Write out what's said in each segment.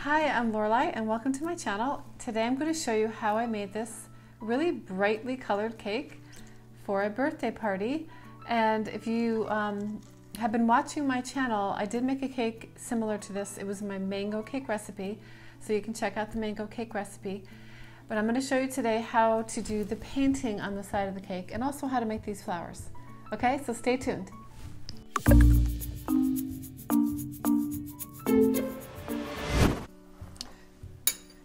Hi, I'm Lorelei and welcome to my channel. Today I'm going to show you how I made this really brightly colored cake for a birthday party. And if you have been watching my channel, I did make a cake similar to this. It was my mango cake recipe, so you can check out the mango cake recipe. But I'm going to show you today how to do the painting on the side of the cake and also how to make these flowers. Okay, so stay tuned.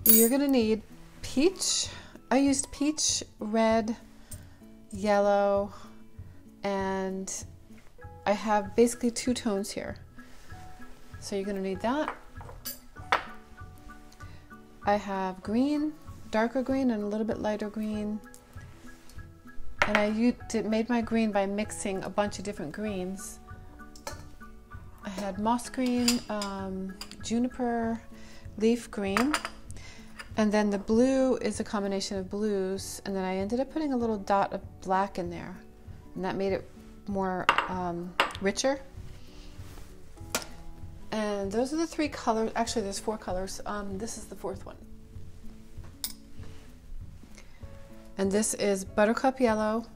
You're going to need peach. I used peach, red, yellow, and I have basically two tones here. So you're going to need that. I have green, darker green, and a little bit lighter green. And I made my green by mixing a bunch of different greens. I had moss green, juniper, leaf green. And then the blue is a combination of blues, and then I ended up putting a little dot of black in there, and that made it more richer. And those are the three colors. Actually, there's four colors. This is the fourth one. And this is buttercup yellow.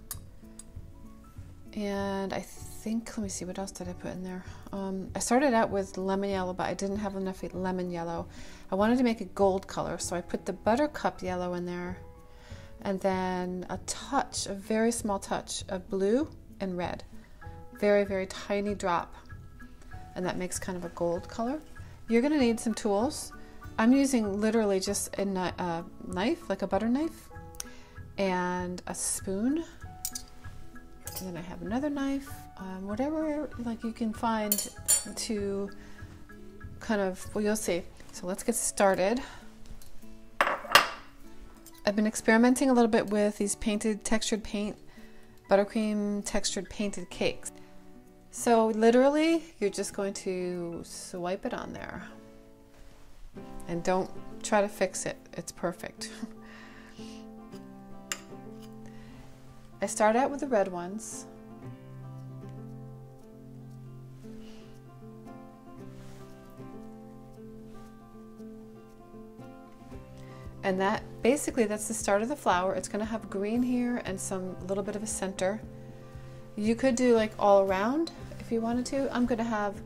And I think, let me see, what else did I put in there? I started out with lemon yellow, but I didn't have enough lemon yellow. I wanted to make a gold color, so I put the buttercup yellow in there, and then a very small touch of blue and red. Very, very tiny drop. And that makes kind of a gold color. You're gonna need some tools. I'm using literally just a knife, like a butter knife, and a spoon. And then I have another knife, whatever like you can find to kind of, well, you'll see. So let's get started. I've been experimenting a little bit with these painted textured paint, buttercream textured painted cakes. So literally, you're just going to swipe it on there. And don't try to fix it, it's perfect. I start out with the red ones. And that's the start of the flower. It's gonna have green here and some little bit of a center. You could do like all around if you wanted to. I'm gonna have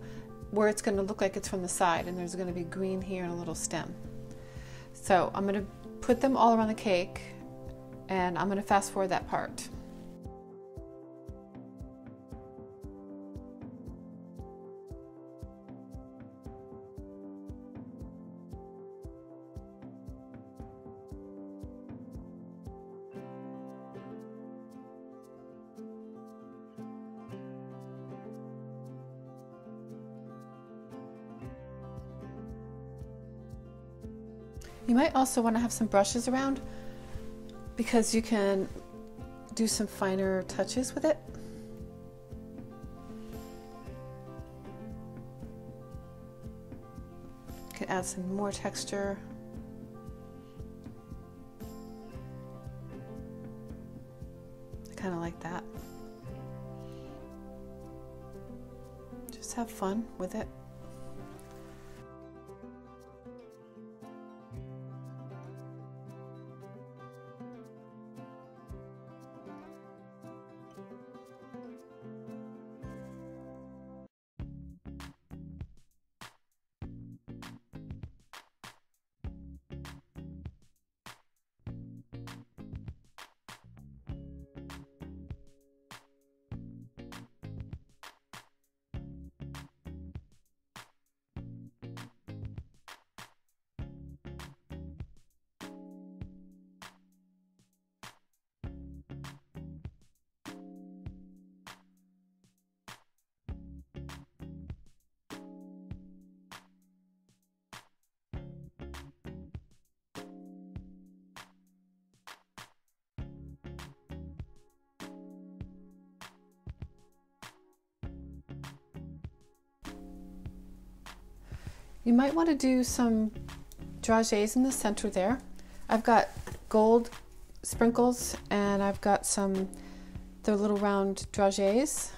where it's gonna look like it's from the side, and there's gonna be green here and a little stem. So I'm gonna put them all around the cake, and I'm gonna fast forward that part. You might also want to have some brushes around because you can do some finer touches with it. You can add some more texture. I kind of like that. Just have fun with it. You might want to do some dragées in the center there. I've got gold sprinkles and I've got the little round dragées.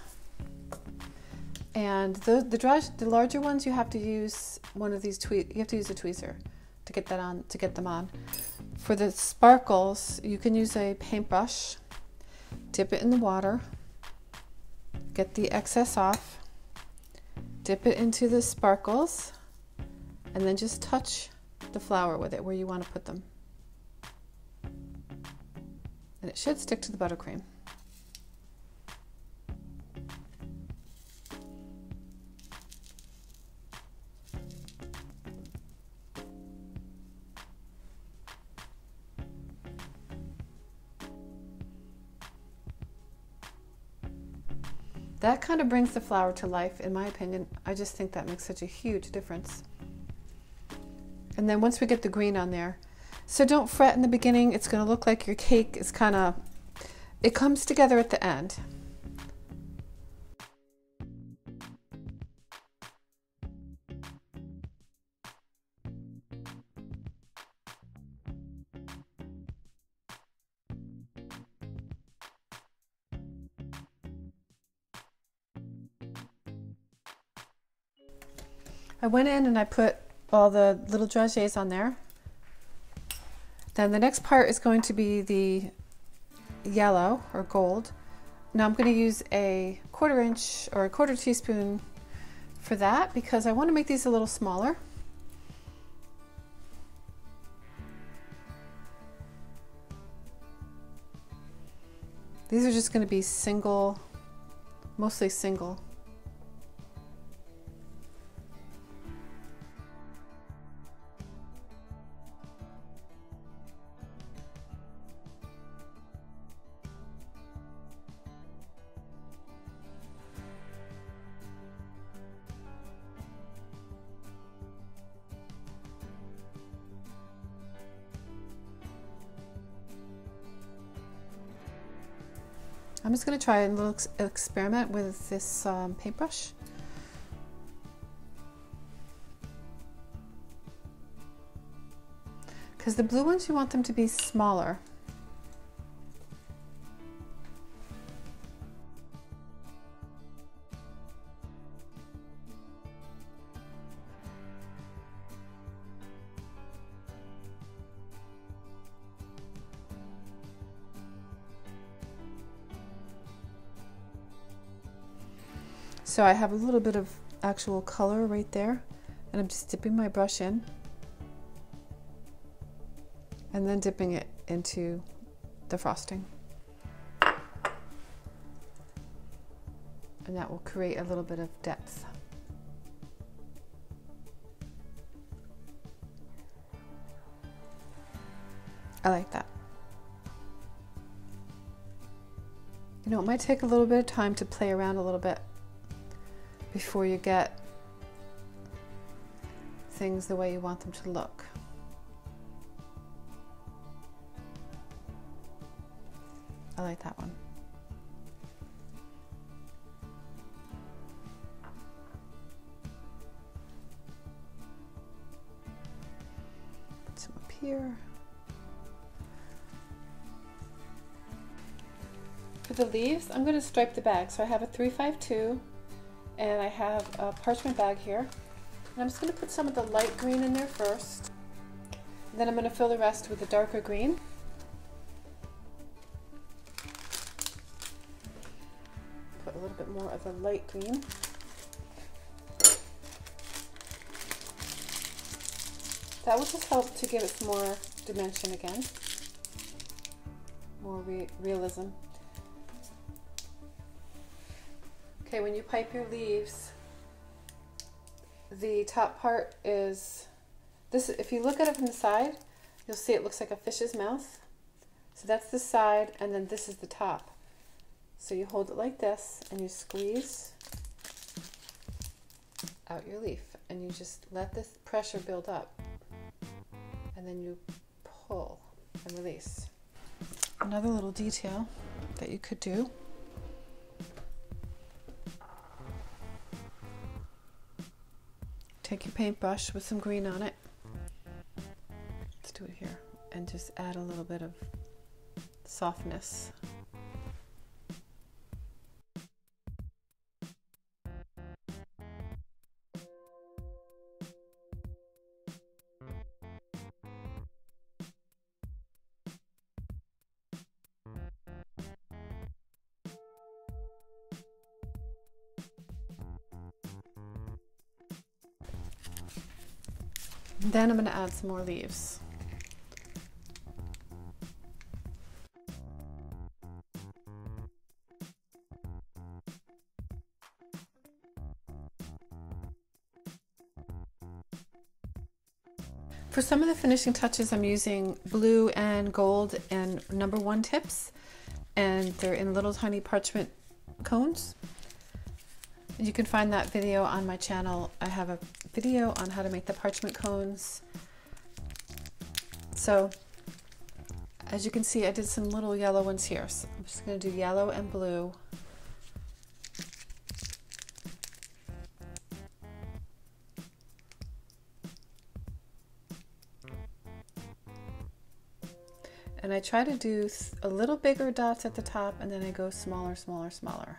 And the larger ones, you have to use one of these you have to use a tweezer to get that on, to get them on. For the sparkles, you can use a paintbrush, dip it in the water, get the excess off, dip it into the sparkles, and then just touch the flower with it where you want to put them. And it should stick to the buttercream. That kind of brings the flower to life, in my opinion. I just think that makes such a huge difference. And then once we get the green on there, so don't fret in the beginning. It's going to look like your cake is kind of, it comes together at the end. I went in and I put all the little dragées on there. Then the next part is going to be the yellow or gold. Now I'm going to use a 1/4 inch or a 1/4 teaspoon for that because I want to make these a little smaller. These are just going to be single, mostly single. I'm just going to try a little experiment with this paintbrush. Because the blue ones, you want them to be smaller. So I have a little bit of actual color right there, and I'm just dipping my brush in and then dipping it into the frosting. And that will create a little bit of depth. I like that. You know, it might take a little bit of time to play around a little bit before you get things the way you want them to look. I like that one. Put some up here. For the leaves, I'm going to stripe the bag. So I have a 352 and I have a parchment bag here. And I'm just going to put some of the light green in there first. And then I'm going to fill the rest with the darker green. Put a little bit more of the light green. That will just help to give it some more dimension again. More realism. Okay, when you pipe your leaves, the top part is this. If you look at it from the side, you'll see it looks like a fish's mouth. So that's the side, and then this is the top. So you hold it like this, and you squeeze out your leaf, and you just let this pressure build up, and then you pull and release. Another little detail that you could do . Take your paintbrush with some green on it. Let's do it here. And just add a little bit of softness. Then I'm going to add some more leaves. For some of the finishing touches, I'm using blue and gold and #1 tips, and they're in little tiny parchment cones. You can find that video on my channel. I have a video on how to make the parchment cones. So as you can see, I did some little yellow ones here. So I'm just going to do yellow and blue. And I try to do a little bigger dots at the top, and then I go smaller, smaller, smaller.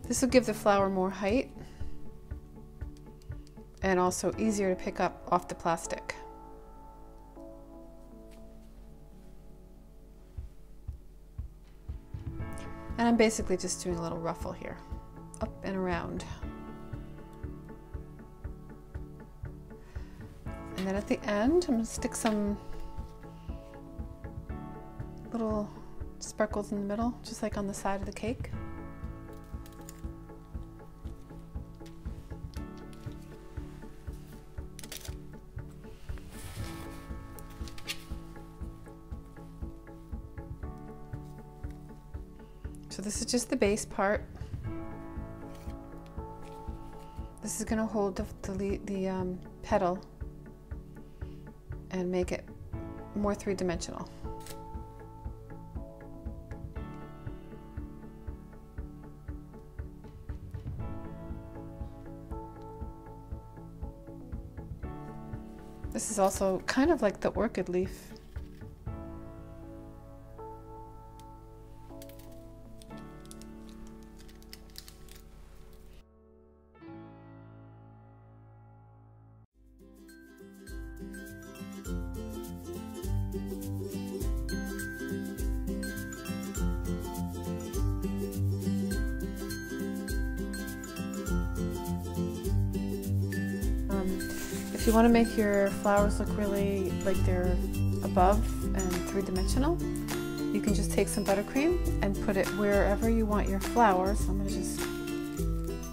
This will give the flower more height and also easier to pick up off the plastic. And I'm basically just doing a little ruffle here, up and around. And then at the end, I'm going to stick some little sparkles in the middle, just like on the side of the cake. So this is just the base part. This is going to hold the petal and make it more three-dimensional. This is also kind of like the orchid leaf. If you want to make your flowers look really like they're above and three-dimensional, you can just take some buttercream and put it wherever you want your flowers. I'm going to just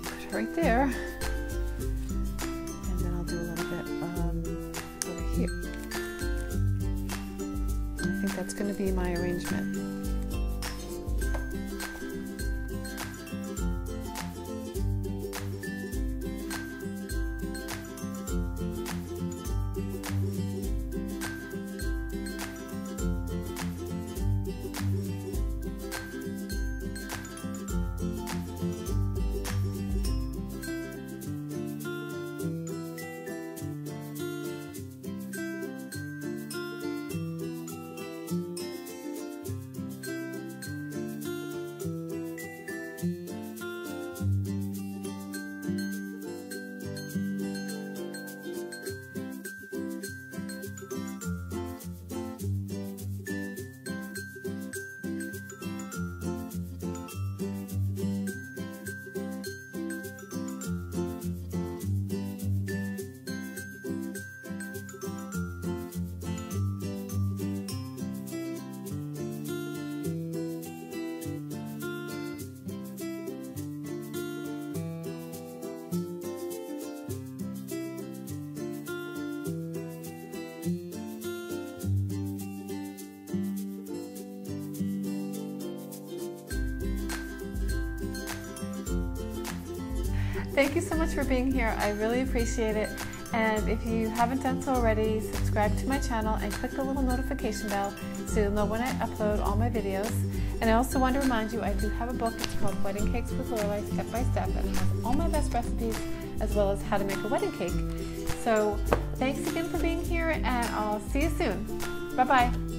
put it right there, and then I'll do a little bit over here. I think that's going to be my arrangement. Thank you so much for being here. I really appreciate it. And if you haven't done so already, subscribe to my channel and click the little notification bell so you'll know when I upload all my videos. And I also want to remind you, I do have a book. It's called Wedding Cakes with Lorelei, Step by Step, and it has all my best recipes as well as how to make a wedding cake. So thanks again for being here, and I'll see you soon. Bye-bye.